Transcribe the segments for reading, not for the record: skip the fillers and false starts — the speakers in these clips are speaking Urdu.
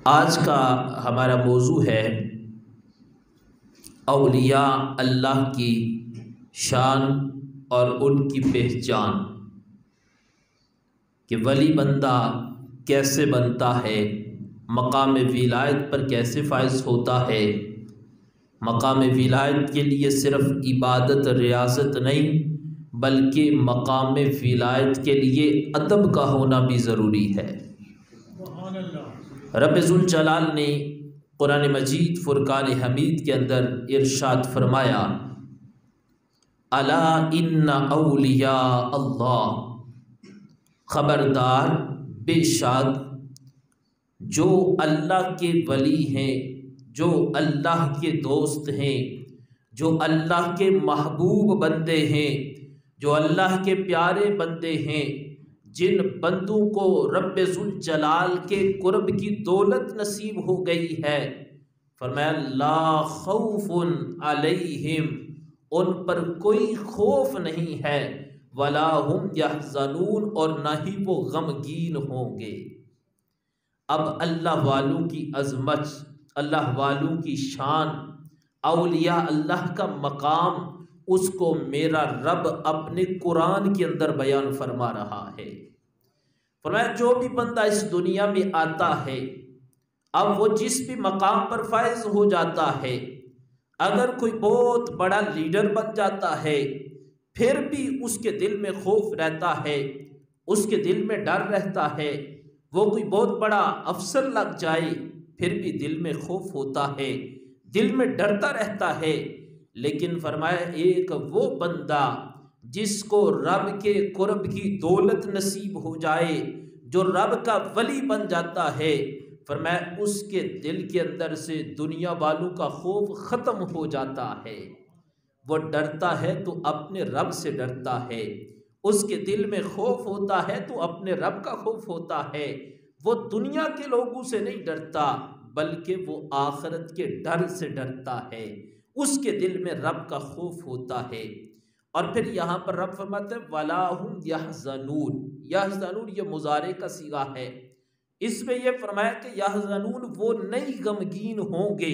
آج کا ہمارا موضوع ہے اولیاء اللہ کی شان اور ان کی پہچان، کہ ولی بندہ کیسے بنتا ہے، مقام ولایت پر کیسے فائز ہوتا ہے۔ مقام ولایت کے لیے صرف عبادت ریاضت نہیں بلکہ مقام ولایت کے لیے ادب کا ہونا بھی ضروری ہے۔ رب ذوالجلال نے قرآن مجید فرقان حمید کے اندر ارشاد فرمایا، الا ان اولیاء اللہ، خبردار بے شک جو اللہ کے ولی ہیں، جو اللہ کے دوست ہیں، جو اللہ کے محبوب بندے ہیں، جو اللہ کے پیارے بندے ہیں، جن بندوں کو رب ذوالجلال کے قرب کی دولت نصیب ہو گئی ہے، فرمایا لا خوف علیہم، ان پر کوئی خوف نہیں ہے، ولا ہم یحزنون، اور نہ ہی وہ غمگین ہوں گے۔ اب اللہ والوں کی عظمت، اللہ والوں کی شان، اولیاء اللہ کا مقام، اس کو میرا رب اپنے قرآن کے اندر بیان فرما رہا ہے۔ فرمایا جو بھی بندہ اس دنیا میں آتا ہے، اب وہ جس بھی مقام پر فائز ہو جاتا ہے، اگر کوئی بہت بڑا لیڈر بن جاتا ہے، پھر بھی اس کے دل میں خوف رہتا ہے، اس کے دل میں ڈر رہتا ہے۔ وہ کوئی بہت بڑا افسر لگ جائے، پھر بھی دل میں خوف ہوتا ہے، دل میں ڈرتا رہتا ہے۔ لیکن فرمایا ایک وہ بندہ جس کو رب کے قرب کی دولت نصیب ہو جائے، جو رب کا ولی بن جاتا ہے، فرمایا اس کے دل کے اندر سے دنیا والوں کا خوف ختم ہو جاتا ہے۔ وہ ڈرتا ہے تو اپنے رب سے ڈرتا ہے، اس کے دل میں خوف ہوتا ہے تو اپنے رب کا خوف ہوتا ہے۔ وہ دنیا کے لوگوں سے نہیں ڈرتا بلکہ وہ آخرت کے ڈر سے ڈرتا ہے، اس کے دل میں رب کا خوف ہوتا ہے۔ اور پھر یہاں پر رب فرماتے ہیں وَلَا هُمْ يَحْزَنُونَ، یحزنون یہ مضارع کا صیغہ ہے، اس میں یہ فرمایا کہ یحزنون وہ نہیں غمگین ہوں گے،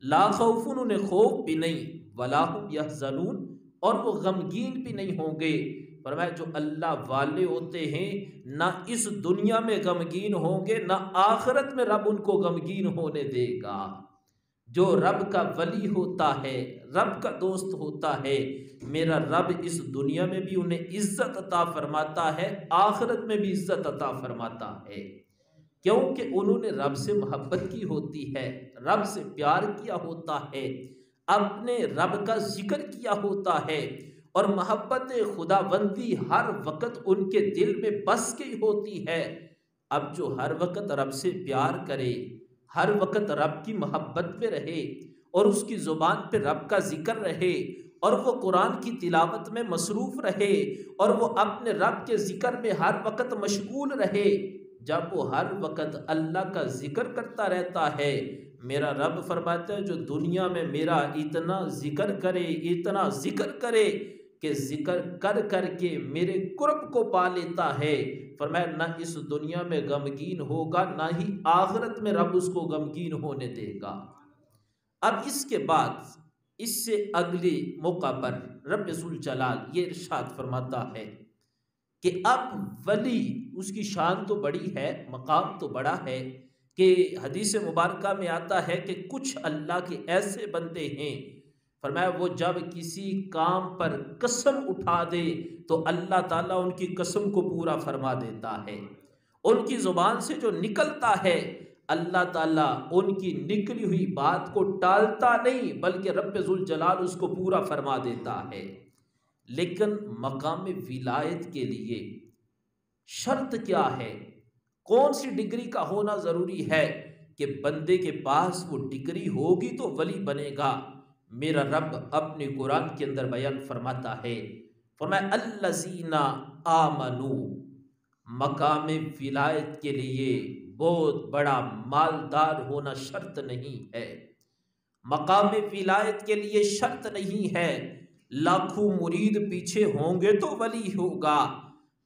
لا خوف انہیں خوف بھی نہیں، وَلَا هُمْ يَحْزَنُونَ اور وہ غمگین بھی نہیں ہوں گے۔ فرمایا جو اللہ والے ہوتے ہیں نہ اس دنیا میں غمگین ہوں گے، نہ آخرت میں رب ان کو غمگین ہونے دے گا۔ جو رب کا ولی ہوتا ہے، رب کا دوست ہوتا ہے، میرا رب اس دنیا میں بھی انہیں عزت عطا فرماتا ہے، آخرت میں بھی عزت عطا فرماتا ہے، کیونکہ انہوں نے رب سے محبت کی ہوتی ہے، رب سے پیار کیا ہوتا ہے، اپنے رب کا ذکر کیا ہوتا ہے، اور محبت خداوندی ہر وقت ان کے دل میں بس گئی ہوتی ہے۔ اب جو ہر وقت رب سے پیار کرے، ہر وقت رب کی محبت میں رہے، اور اس کی زبان پہ رب کا ذکر رہے، اور وہ قرآن کی تلاوت میں مصروف رہے، اور وہ اپنے رب کے ذکر میں ہر وقت مشغول رہے، جب وہ ہر وقت اللہ کا ذکر کرتا رہتا ہے، میرا رب فرماتا ہے جو دنیا میں میرا اتنا ذکر کرے، اتنا ذکر کرے کہ ذکر کر کر کے میرے قرب کو پا لیتا ہے، فرمایا نہ اس دنیا میں غمگین ہوگا، نہ ہی آخرت میں رب اس کو غمگین ہونے دے گا۔ اب اس کے بعد اس سے اگلی موقع پر رب ذوالجلال یہ ارشاد فرماتا ہے کہ اب ولی اس کی شان تو بڑی ہے، مقام تو بڑا ہے، کہ حدیث مبارکہ میں آتا ہے کہ کچھ اللہ کے ایسے بندے ہیں، فرمایا وہ جب کسی کام پر قسم اٹھا دے تو اللہ تعالیٰ ان کی قسم کو پورا فرما دیتا ہے، ان کی زبان سے جو نکلتا ہے اللہ تعالیٰ ان کی نکلی ہوئی بات کو ٹالتا نہیں بلکہ رب ذوالجلال اس کو پورا فرما دیتا ہے۔ لیکن مقام ولایت کے لیے شرط کیا ہے، کون سی ڈگری کا ہونا ضروری ہے کہ بندے کے پاس وہ ڈگری ہوگی تو ولی بنے گا۔ میرا رب اپنے قرآن کے اندر بیان فرماتا ہے، فرمایا الذین آمنوا، مقام ولایت کے لیے بہت بڑا مالدار ہونا شرط نہیں ہے، مقام ولایت کے لیے شرط نہیں ہے لاکھوں مرید پیچھے ہوں گے تو ولی ہوگا،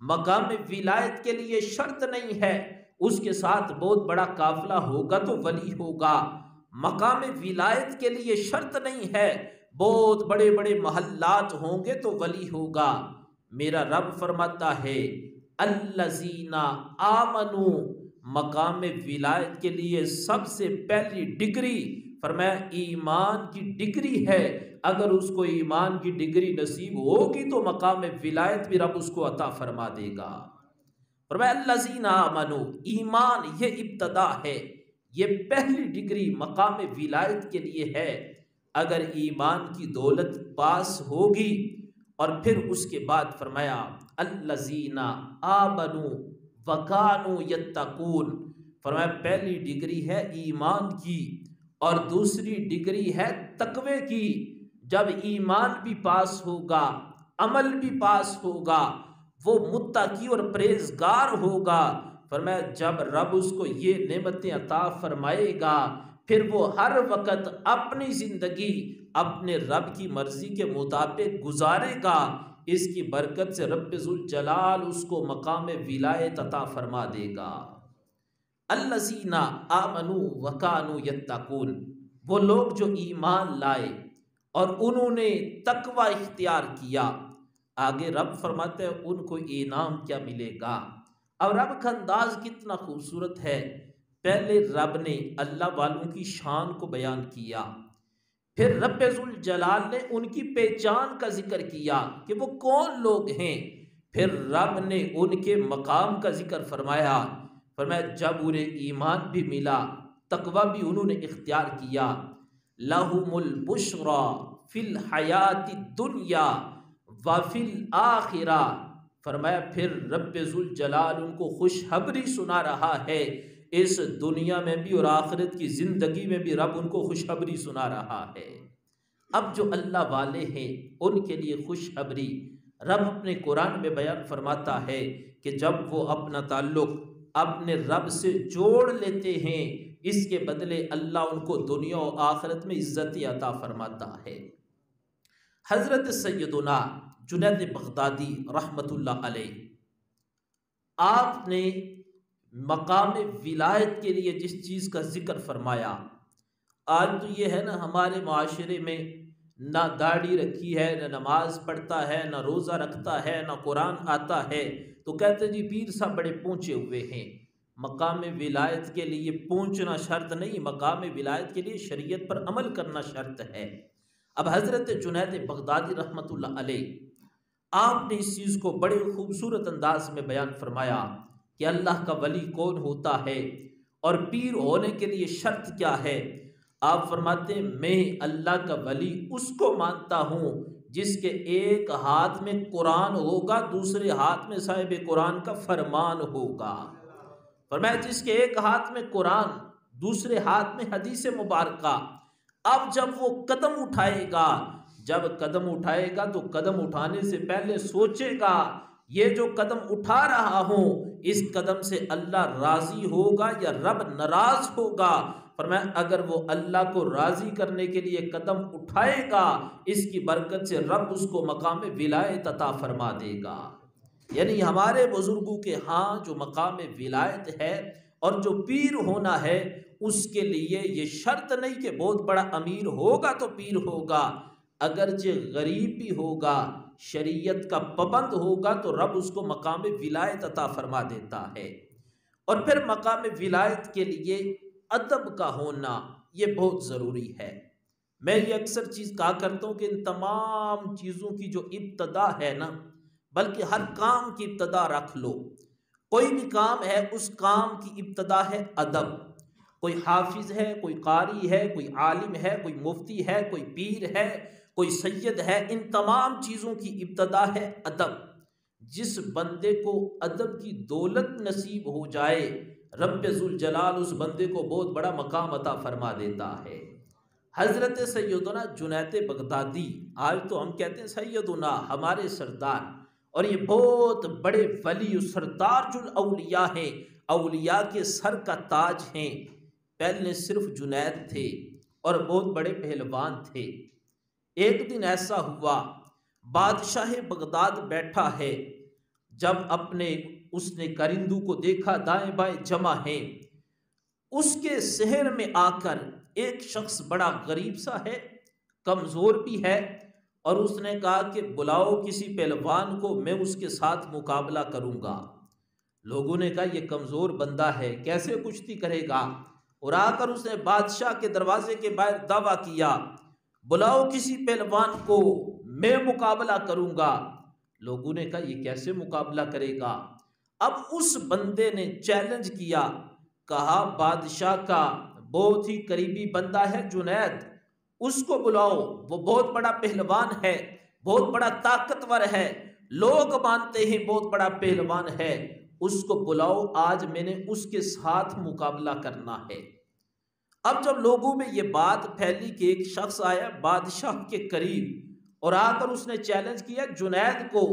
مقام ولایت کے لیے شرط نہیں ہے اس کے ساتھ بہت بڑا قافلہ ہوگا تو ولی ہوگا۔ مقام ولایت کے لیے شرط نہیں ہے بہت بڑے بڑے محلات ہوں گے تو ولی ہوگا۔ میرا رب فرماتا ہے الذین آمنو، مقام ولایت کے لیے سب سے پہلی ڈگری فرمایا ایمان کی ڈگری ہے۔ اگر اس کو ایمان کی ڈگری نصیب ہوگی تو مقام ولایت بھی رب اس کو عطا فرما دے گا۔ فرمایا الذین آمنو، ایمان یہ ابتدا ہے، یہ پہلی ڈگری مقام ولایت کے لیے ہے۔ اگر ایمان کی دولت پاس ہوگی اور پھر اس کے بعد فرمایا الذین آمنوا وکانوا یتقون، فرمایا پہلی ڈگری ہے ایمان کی اور دوسری ڈگری ہے تقوی کی۔ جب ایمان بھی پاس ہوگا، عمل بھی پاس ہوگا، وہ متقی اور پرہیزگار ہوگا۔ فرمایا جب رب اس کو یہ نعمتیں عطا فرمائے گا پھر وہ ہر وقت اپنی زندگی اپنے رب کی مرضی کے مطابق گزارے گا۔ اس کی برکت سے رب ذوالجلال اس کو مقام ولایت عطا فرما دے گا۔ الذین آمنوا وکانوا یتقون، وہ لوگ جو ایمان لائے اور انہوں نے تقوی اختیار کیا۔ آگے رب فرماتے ہیں ان کو انعام کیا ملے گا۔ اور رب کا انداز کتنا خوبصورت ہے۔ پہلے رب نے اللہ والوں کی شان کو بیان کیا، پھر رب ذوالجلال نے ان کی پہچان کا ذکر کیا کہ وہ کون لوگ ہیں، پھر رب نے ان کے مقام کا ذکر فرمایا۔ فرمایا جب انہیں ایمان بھی ملا، تقوی بھی انہوں نے اختیار کیا، لَهُمُ الْبُشْرَى فِي الْحَيَاةِ الدُّنْيَا وَفِي الْآخِرَةِ، فرمایا پھر رب ذوالجلال ان کو خوشخبری سنا رہا ہے، اس دنیا میں بھی اور آخرت کی زندگی میں بھی رب ان کو خوشخبری سنا رہا ہے۔ اب جو اللہ والے ہیں ان کے لیے خوشخبری رب اپنے قرآن میں بیان فرماتا ہے کہ جب وہ اپنا تعلق اپنے رب سے جوڑ لیتے ہیں، اس کے بدلے اللہ ان کو دنیا و آخرت میں عزت عطا فرماتا ہے۔ حضرت سیدنا جنید بغدادی رحمت اللہ علیہ، آپ نے مقام ولایت کے لیے جس چیز کا ذکر فرمایا، آج تو یہ ہے نا ہمارے معاشرے میں نہ داڑھی رکھی ہے، نہ نماز پڑھتا ہے، نہ روزہ رکھتا ہے، نہ قرآن آتا ہے تو کہتے جی پیر صاحب بڑے پہنچے ہوئے ہیں۔ مقام ولایت کے لیے پہنچنا شرط نہیں، مقام ولایت کے لیے شریعت پر عمل کرنا شرط ہے۔ اب حضرت جنید بغدادی رحمت اللہ علیہ، آپ نے اس چیز کو بڑے خوبصورت انداز میں بیان فرمایا کہ اللہ کا ولی کون ہوتا ہے اور پیر ہونے کے لیے شرط کیا ہے۔ آپ فرماتے ہیں میں اللہ کا ولی اس کو مانتا ہوں جس کے ایک ہاتھ میں قرآن ہوگا، دوسرے ہاتھ میں صاحب قرآن کا فرمان ہوگا۔ فرمایا جس کے ایک ہاتھ میں قرآن، دوسرے ہاتھ میں حدیث مبارکہ، اب جب وہ قدم اٹھائے گا، جب قدم اٹھائے گا تو قدم اٹھانے سے پہلے سوچے گا یہ جو قدم اٹھا رہا ہوں اس قدم سے اللہ راضی ہوگا یا رب ناراض ہوگا۔ فرمایا اگر وہ اللہ کو راضی کرنے کے لیے قدم اٹھائے گا، اس کی برکت سے رب اس کو مقام ولایت عطا فرما دے گا۔ یعنی ہمارے بزرگوں کے ہاں جو مقام ولایت ہے اور جو پیر ہونا ہے، اس کے لیے یہ شرط نہیں کہ بہت بڑا امیر ہوگا تو پیر ہوگا، اگرچہ غریب بھی ہوگا، شریعت کا پابند ہوگا تو رب اس کو مقام ولایت عطا فرما دیتا ہے۔ اور پھر مقام ولایت کے لیے ادب کا ہونا یہ بہت ضروری ہے۔ میں یہ اکثر چیز کہا کرتا ہوں کہ ان تمام چیزوں کی جو ابتدا ہے نا، بلکہ ہر کام کی ابتدا رکھ لو، کوئی بھی کام ہے اس کام کی ابتدا ہے ادب۔ کوئی حافظ ہے، کوئی قاری ہے، کوئی عالم ہے، کوئی مفتی ہے، کوئی پیر ہے، کوئی سید ہے، ان تمام چیزوں کی ابتدا ہے ادب۔ جس بندے کو ادب کی دولت نصیب ہو جائے، رب ذوالجلال اس بندے کو بہت بڑا مقام عطا فرما دیتا ہے۔ حضرت سیدنا جنید بغدادی، آج تو ہم کہتے ہیں سیدنا، ہمارے سردار، اور یہ بہت بڑے ولی و سردار الاولیاء ہیں، اولیاء کے سر کا تاج ہیں۔ پہلے صرف جنید تھے اور بہت بڑے پہلوان تھے۔ ایک دن ایسا ہوا، بادشاہ بغداد بیٹھا ہے، جب اپنے اس نے کرندوں کو دیکھا دائیں بائیں جمع ہیں، اس کے شہر میں آ کر ایک شخص بڑا غریب سا ہے، کمزور بھی ہے، اور اس نے کہا کہ بلاؤ کسی پہلوان کو، میں اس کے ساتھ مقابلہ کروں گا۔ لوگوں نے کہا یہ کمزور بندہ ہے، کیسے کشتی کرے گا؟ اور آ کر اس نے بادشاہ کے دروازے کے باہر دعویٰ کیا، بلاؤ کسی پہلوان کو، میں مقابلہ کروں گا۔ لوگوں نے کہا یہ کیسے مقابلہ کرے گا؟ اب اس بندے نے چیلنج کیا، کہا بادشاہ کا بہت ہی قریبی بندہ ہے جنید، اس کو بلاؤ، وہ بہت بڑا پہلوان ہے، بہت بڑا طاقتور ہے، لوگ مانتے ہیں بہت بڑا پہلوان ہے، اس کو بلاؤ، آج میں نے اس کے ساتھ مقابلہ کرنا ہے۔ اب جب لوگوں میں یہ بات پھیلی کہ ایک شخص آیا بادشاہ کے قریب اور آ کر اس نے چیلنج کیا جنید کو،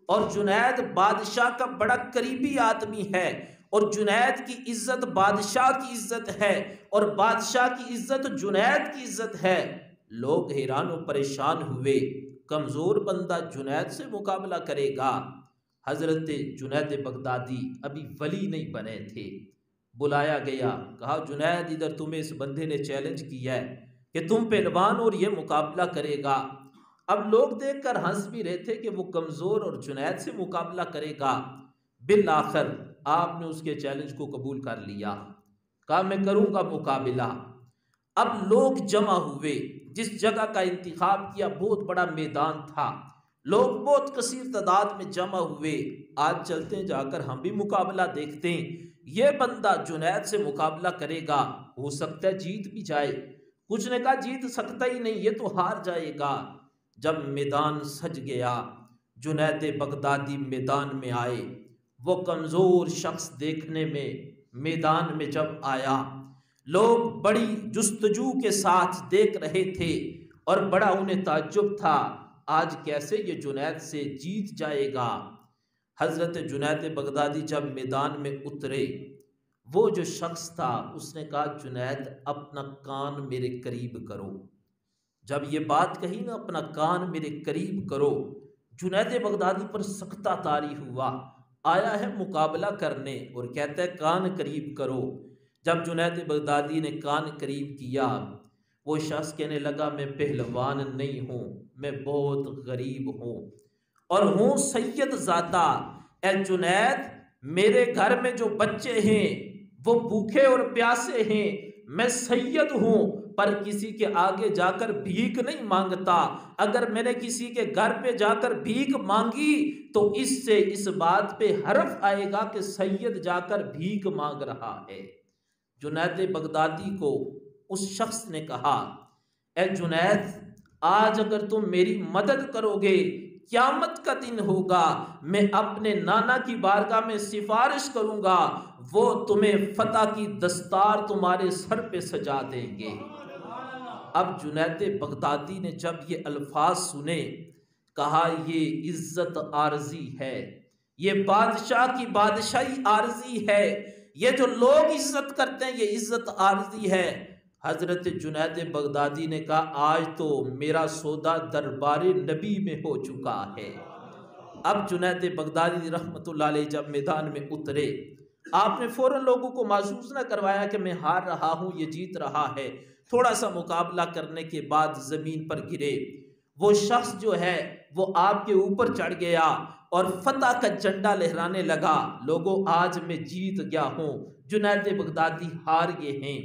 اور جنید بادشاہ کا بڑا قریبی آدمی ہے، اور جنید کی عزت بادشاہ کی عزت ہے، اور بادشاہ کی عزت جنید کی عزت ہے، لوگ حیران و پریشان ہوئے، کمزور بندہ جنید سے مقابلہ کرے گا۔ حضرت جنید بغدادی ابھی ولی نہیں بنے تھے، بلایا گیا، کہا جنید ادھر تمہیں اس بندے نے چیلنج کیا ہے کہ تم پہلوان اور یہ مقابلہ کرے گا۔ اب لوگ دیکھ کر ہنس بھی رہے تھے کہ وہ کمزور اور جنید سے مقابلہ کرے گا۔ بالآخر آپ نے اس کے چیلنج کو قبول کر لیا، کہا میں کروں گا مقابلہ۔ اب لوگ جمع ہوئے، جس جگہ کا انتخاب کیا بہت بڑا میدان تھا، لوگ بہت کثیر تعداد میں جمع ہوئے، آج چلتے ہیں جا کر ہم بھی مقابلہ دیکھتے ہیں، یہ بندہ جنید سے مقابلہ کرے گا، ہو سکتا ہے جیت بھی جائے۔ کچھ نے کہا جیت سکتا ہی نہیں، یہ تو ہار جائے گا۔ جب میدان سج گیا، جنید بغدادی میدان میں آئے، وہ کمزور شخص دیکھنے میں میدان میں جب آیا، لوگ بڑی جستجو کے ساتھ دیکھ رہے تھے اور بڑا انہیں تعجب تھا، آج کیسے یہ جنید سے جیت جائے گا۔ حضرت جنید بغدادی جب میدان میں اترے، وہ جو شخص تھا اس نے کہا جنید اپنا کان میرے قریب کرو۔ جب یہ بات کہی نا اپنا کان میرے قریب کرو، جنید بغدادی پر سختہ طاری ہوا، آیا ہے مقابلہ کرنے اور کہتا ہے کان قریب کرو۔ جب جنید بغدادی نے کان قریب کیا، وہ شخص کہنے لگا میں پہلوان نہیں ہوں، میں بہت غریب ہوں اور ہوں سید زادہ۔ اے جنید، میرے گھر میں جو بچے ہیں وہ بھوکے اور پیاسے ہیں، میں سید ہوں پر کسی کے آگے جا کر بھیک نہیں مانگتا، اگر میں نے کسی کے گھر پہ جا کر بھیک مانگی تو اس سے اس بات پہ حرف آئے گا کہ سید جا کر بھیک مانگ رہا ہے۔ جنید بغدادی کو اس شخص نے کہا اے جنید، آج اگر تم میری مدد کرو گے، قیامت کا دن ہوگا، میں اپنے نانا کی بارگاہ میں سفارش کروں گا، وہ تمہیں فتح کی دستار تمہارے سر پہ سجا دیں گے۔ اب جنید بغدادی نے جب یہ الفاظ سنے، کہا یہ عزت عارضی ہے، یہ بادشاہ کی بادشاہی عارضی ہے، یہ جو لوگ عزت کرتے ہیں یہ عزت عارضی ہے۔ حضرت جنید بغدادی نے کہا آج تو میرا سودا دربار نبی میں ہو چکا ہے۔ اب جنید بغدادی رحمت اللہ علیہ جب میدان میں اترے، آپ نے فوراً لوگوں کو محسوس نہ کروایا کہ میں ہار رہا ہوں یہ جیت رہا ہے، تھوڑا سا مقابلہ کرنے کے بعد زمین پر گرے، وہ شخص جو ہے وہ آپ کے اوپر چڑھ گیا اور فتح کا جھنڈا لہرانے لگا، لوگوں آج میں جیت گیا ہوں، جنید بغدادی ہار گئے ہیں۔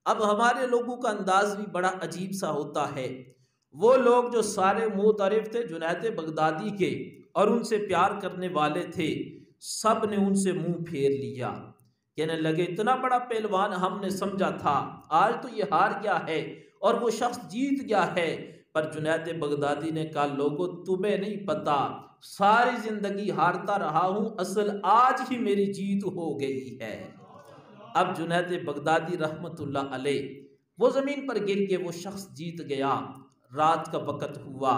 اب ہمارے لوگوں کا انداز بھی بڑا عجیب سا ہوتا ہے، وہ لوگ جو سارے معترف تھے جنید بغدادی کے اور ان سے پیار کرنے والے تھے، سب نے ان سے منہ پھیر لیا، کہنے لگے اتنا بڑا پہلوان ہم نے سمجھا تھا، آج تو یہ ہار گیا ہے اور وہ شخص جیت گیا ہے۔ پر جنید بغدادی نے کہا لوگوں تمہیں نہیں پتا، ساری زندگی ہارتا رہا ہوں، اصل آج ہی میری جیت ہو گئی ہے۔ اب جنید بغدادی رحمت اللہ علیہ وہ زمین پر گر کے وہ شخص جیت گیا، رات کا وقت ہوا،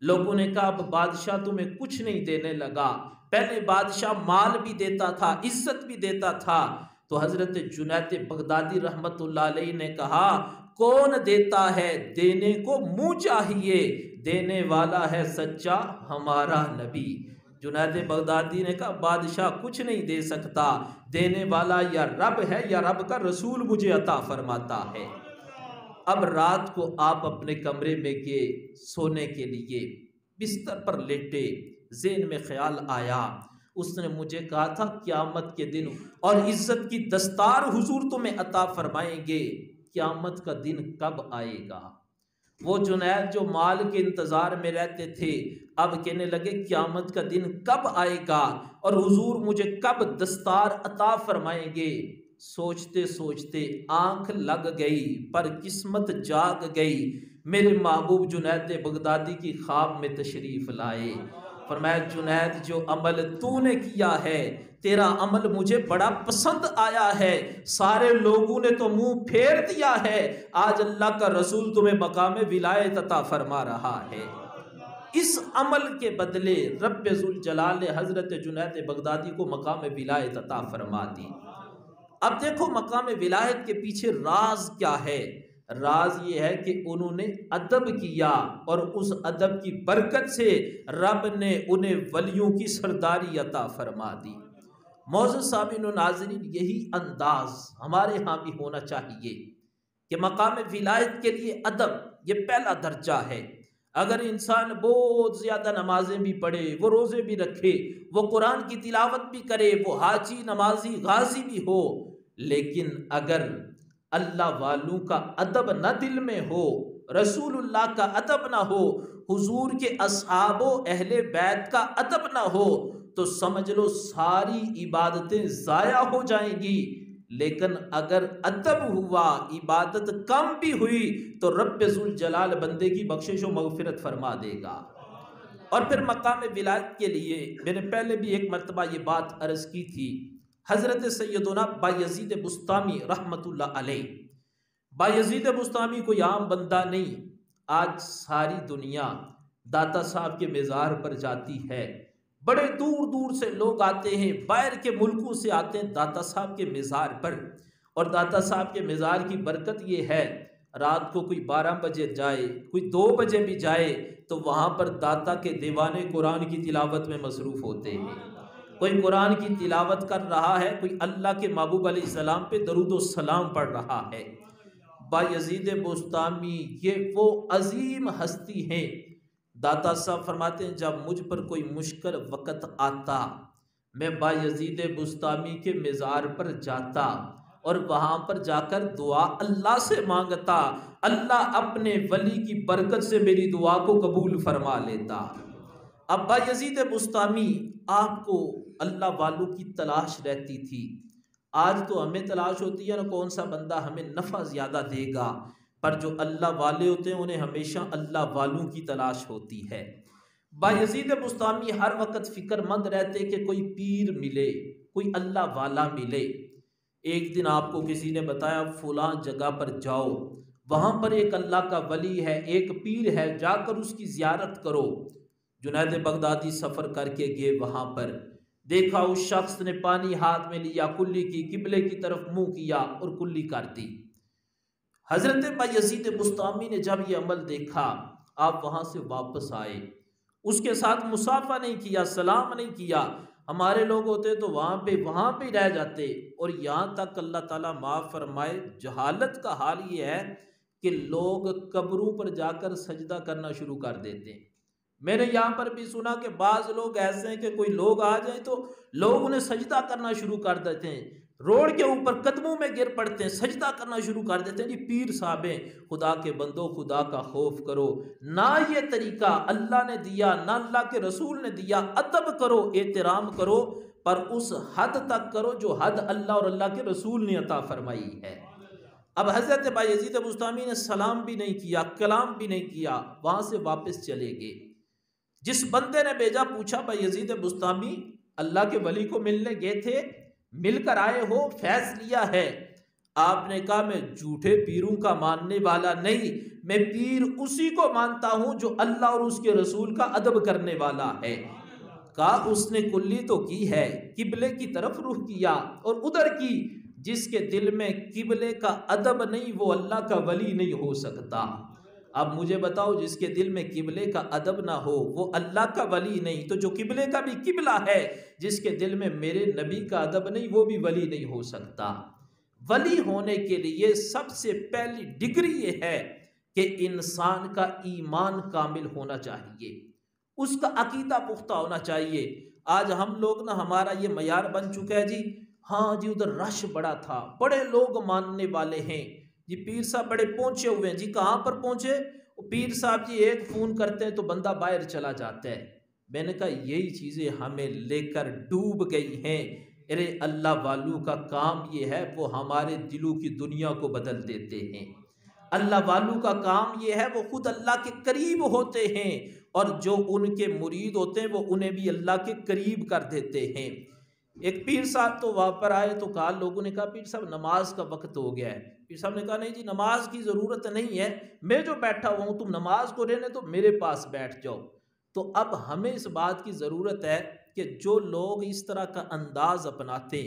لوگوں نے کہا اب بادشاہ تمہیں کچھ نہیں دینے لگا، پہلے بادشاہ مال بھی دیتا تھا، عزت بھی دیتا تھا، تو حضرت جنید بغدادی رحمت اللہ علیہ نے کہا کون دیتا ہے، دینے کو منہ چاہیے، دینے والا ہے سچا ہمارا نبی۔ جنید بغدادی نے کہا بادشاہ کچھ نہیں دے سکتا، دینے والا یا رب ہے یا رب کا رسول مجھے عطا فرماتا ہے۔ اب رات کو آپ اپنے کمرے میں گئے سونے کے لیے، بستر پر لیٹے، ذہن میں خیال آیا، اس نے مجھے کہا تھا قیامت کے دن اور عزت کی دستار حضور تمہیں عطا فرمائیں گے، قیامت کا دن کب آئے گا؟ وہ جنید جو مال کے انتظار میں رہتے تھے اب کہنے لگے قیامت کا دن کب آئے گا اور حضور مجھے کب دستار عطا فرمائیں گے۔ سوچتے سوچتے آنکھ لگ گئی پر قسمت جاگ گئی، میرے محبوب جنید بغدادی کی خواب میں تشریف لائے۔ فرمایا جنید جو عمل تو نے کیا ہے تیرا عمل مجھے بڑا پسند آیا ہے، سارے لوگوں نے تو منہ پھیر دیا ہے، آج اللہ کا رسول تمہیں مقام ولایت عطا فرما رہا ہے۔ اس عمل کے بدلے رب ذوالجلال نے حضرت جنید بغدادی کو مقام ولایت عطا فرما دی۔ اب دیکھو مقام ولایت کے پیچھے راز کیا ہے؟ راز یہ ہے کہ انہوں نے ادب کیا اور اس ادب کی برکت سے رب نے انہیں ولیوں کی سرداری عطا فرما دی۔ معزز سامعین و ناظرین، یہی انداز ہمارے ہاں بھی ہونا چاہیے کہ مقام ولایت کے لیے ادب یہ پہلا درجہ ہے۔ اگر انسان بہت زیادہ نمازیں بھی پڑھے، وہ روزے بھی رکھے، وہ قرآن کی تلاوت بھی کرے، وہ حاجی نمازی غازی بھی ہو، لیکن اگر اللہ والوں کا ادب نہ دل میں ہو، رسول اللہ کا ادب نہ ہو، حضور کے اصحاب و اہل بیت کا ادب نہ ہو، تو سمجھ لو ساری عبادتیں ضائع ہو جائیں گی۔ لیکن اگر ادب ہوا، عبادت کم بھی ہوئی، تو رب ذوالجلال بندے کی بخشش و مغفرت فرما دے گا۔ اور پھر مقام ولایت کے لیے میں نے پہلے بھی ایک مرتبہ یہ بات عرض کی تھی، حضرت سیدنا بایزید بسطامی رحمۃ اللہ علیہ۔ بایزید بسطامی کوئی عام بندہ نہیں، آج ساری دنیا داتا صاحب کے مزار پر جاتی ہے، بڑے دور دور سے لوگ آتے ہیں، باہر کے ملکوں سے آتے ہیں داتا صاحب کے مزار پر، اور داتا صاحب کے مزار کی برکت یہ ہے رات کو کوئی 12 بجے جائے، کوئی 2 بجے بھی جائے تو وہاں پر داتا کے دیوانے قرآن کی تلاوت میں مصروف ہوتے ہیں، کوئی قرآن کی تلاوت کر رہا ہے، کوئی اللہ کے محبوب علیہ السلام پہ درود و سلام پڑھ رہا ہے۔ بایزید بسطامی یہ وہ عظیم ہستی ہیں، داتا صاحب فرماتے ہیں جب مجھ پر کوئی مشکل وقت آتا میں بایزید بسطامی کے مزار پر جاتا اور وہاں پر جا کر دعا اللہ سے مانگتا، اللہ اپنے ولی کی برکت سے میری دعا کو قبول فرما لیتا۔ اب بایزید بسطامی آپ کو اللہ والوں کی تلاش رہتی تھی، آج تو ہمیں تلاش ہوتی ہے نا کون سا بندہ ہمیں نفع زیادہ دے گا، پر جو اللہ والے ہوتے ہیں انہیں ہمیشہ اللہ والوں کی تلاش ہوتی ہے۔ بایزید بسطامی ہر وقت فکر مند رہتے کہ کوئی پیر ملے، کوئی اللہ والا ملے۔ ایک دن آپ کو کسی نے بتایا فلاں جگہ پر جاؤ، وہاں پر ایک اللہ کا ولی ہے، ایک پیر ہے، جا کر اس کی زیارت کرو۔ جنید بغدادی سفر کر کے گئے، وہاں پر دیکھا اس شخص نے پانی ہاتھ میں لیا، کلی کی قبلے کی طرف منہ کیا اور کلی کر دی۔ حضرت بایزید بسطامی نے جب یہ عمل دیکھا آپ وہاں سے واپس آئے، اس کے ساتھ مصافحہ نہیں کیا، سلام نہیں کیا۔ ہمارے لوگ ہوتے تو وہاں پہ رہ جاتے، اور یہاں تک اللہ تعالیٰ معاف فرمائے جہالت کا حال یہ ہے کہ لوگ قبروں پر جا کر سجدہ کرنا شروع کر دیتے ہیں۔ میں نے یہاں پر بھی سنا کہ بعض لوگ ایسے ہیں کہ کوئی لوگ آ جائیں تو لوگ انہیں سجدہ کرنا شروع کر دیتے ہیں، روڈ کے اوپر قدموں میں گر پڑتے ہیں، سجدہ کرنا شروع کر دیتے ہیں۔ جی پیر صاحب ہیں، خدا کے بندو خدا کا خوف کرو، نہ یہ طریقہ اللہ نے دیا نہ اللہ کے رسول نے دیا، ادب کرو، احترام کرو، پر اس حد تک کرو جو حد اللہ اور اللہ کے رسول نے عطا فرمائی ہے۔ اب حضرت بایزید بسطامی نے سلام بھی نہیں کیا، کلام بھی نہیں کیا، وہاں سے واپس چلے گئے۔ جس بندے نے بھیجا پوچھا بایزید بسطامی اللہ کے ولی کو ملنے گئے تھے، مل کر آئے ہو، فیض لیا ہے؟ آپ نے کہا میں جھوٹے پیروں کا ماننے والا نہیں، میں پیر اسی کو مانتا ہوں جو اللہ اور اس کے رسول کا ادب کرنے والا ہے۔ کہا اس نے کلی تو کی ہے، قبلے کی طرف رخ کیا اور ادھر کی، جس کے دل میں قبلے کا ادب نہیں وہ اللہ کا ولی نہیں ہو سکتا۔ اب مجھے بتاؤ جس کے دل میں قبلے کا ادب نہ ہو وہ اللہ کا ولی نہیں، تو جو قبلے کا بھی قبلہ ہے جس کے دل میں میرے نبی کا ادب نہیں وہ بھی ولی نہیں ہو سکتا۔ ولی ہونے کے لیے سب سے پہلی ڈگری یہ ہے کہ انسان کا ایمان کامل ہونا چاہیے، اس کا عقیدہ پختہ ہونا چاہیے۔ آج ہم لوگ نا ہمارا یہ معیار بن چکا ہے جی، ہاں جی ادھر رش بڑا تھا، بڑے لوگ ماننے والے ہیں جی، پیر صاحب بڑے پہنچے ہوئے ہیں جی، کہاں پر پہنچے؟ پیر صاحب جی ایک فون کرتے ہیں تو بندہ باہر چلا جاتا ہے۔ میں نے کہا یہی چیزیں ہمیں لے کر ڈوب گئی ہیں۔ ارے اللہ والوں کا کام یہ ہے وہ ہمارے دلوں کی دنیا کو بدل دیتے ہیں۔ اللہ والوں کا کام یہ ہے وہ خود اللہ کے قریب ہوتے ہیں، اور جو ان کے مرید ہوتے ہیں وہ انہیں بھی اللہ کے قریب کر دیتے ہیں۔ ایک پیر صاحب تو وہاں پر آئے تو کہا، لوگوں نے کہا پیر صاحب نماز کا وقت ہو گیا ہے۔ پیر صاحب نے کہا نہیں جی نماز کی ضرورت نہیں ہے، میں جو بیٹھا ہوا ہوں تم نماز کو رہنے تو میرے پاس بیٹھ جاؤ۔ تو اب ہمیں اس بات کی ضرورت ہے کہ جو لوگ اس طرح کا انداز اپناتے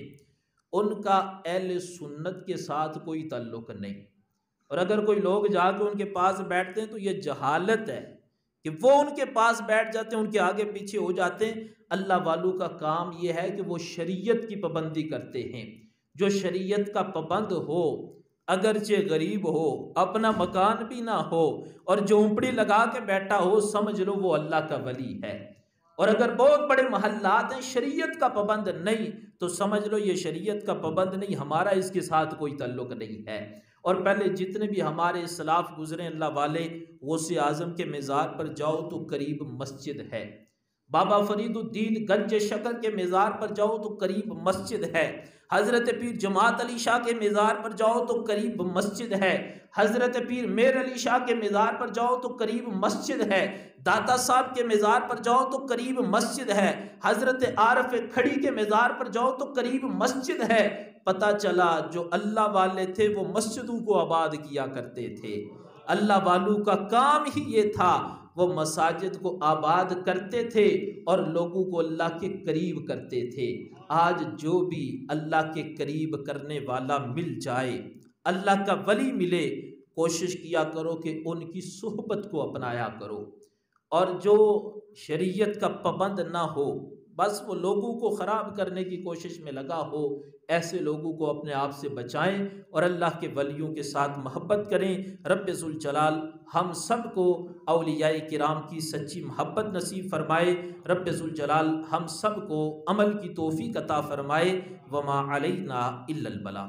ان کا اہل سنت کے ساتھ کوئی تعلق نہیں، اور اگر کوئی لوگ جا کے ان کے پاس بیٹھتے ہیں تو یہ جہالت ہے کہ وہ ان کے پاس بیٹھ جاتے ہیں، ان کے آگے پیچھے ہو جاتے ہیں۔ اللہ والوں کا کام یہ ہے کہ وہ شریعت کی پابندی کرتے ہیں۔ جو شریعت کا پابند ہو، اگرچہ غریب ہو، اپنا مکان بھی نہ ہو، اور جھونپڑی لگا کے بیٹھا ہو، سمجھ لو وہ اللہ کا ولی ہے۔ اور اگر بہت بڑے محلات ہیں شریعت کا پابند نہیں تو سمجھ لو یہ شریعت کا پابند نہیں، ہمارا اس کے ساتھ کوئی تعلق نہیں ہے۔ اور پہلے جتنے بھی ہمارے اسلاف گزرے اللہ والے، غوث اعظم کے مزار پر جاؤ تو قریب مسجد ہے، بابا فرید الدین گنج شکر کے مزار پر جاؤ تو قریب مسجد ہے، حضرت پیر جماعت علی شاہ کے مزار پر جاؤ تو قریب مسجد ہے، حضرت پیر میر علی شاہ کے مزار پر جاؤ تو قریب مسجد ہے، داتا صاحب کے مزار پر جاؤ تو قریب مسجد ہے، حضرت عارف کھڑی کے مزار پر جاؤ تو قریب مسجد ہے۔ پتہ چلا جو اللہ والے تھے وہ مسجدوں کو آباد کیا کرتے تھے۔ اللہ والوں کا کام ہی یہ تھا، وہ مساجد کو آباد کرتے تھے اور لوگوں کو اللہ کے قریب کرتے تھے۔ آج جو بھی اللہ کے قریب کرنے والا مل جائے، اللہ کا ولی ملے، کوشش کیا کرو کہ ان کی صحبت کو اپنایا کرو، اور جو شریعت کا پابند نہ ہو، بس وہ لوگوں کو خراب کرنے کی کوشش میں لگا ہو، ایسے لوگوں کو اپنے آپ سے بچائیں اور اللہ کے ولیوں کے ساتھ محبت کریں۔ رب ذوالجلال ہم سب کو اولیاء کرام کی سچی محبت نصیب فرمائے، رب ذوالجلال ہم سب کو عمل کی توفیق عطا فرمائے۔ وما علینا الا البلاغ۔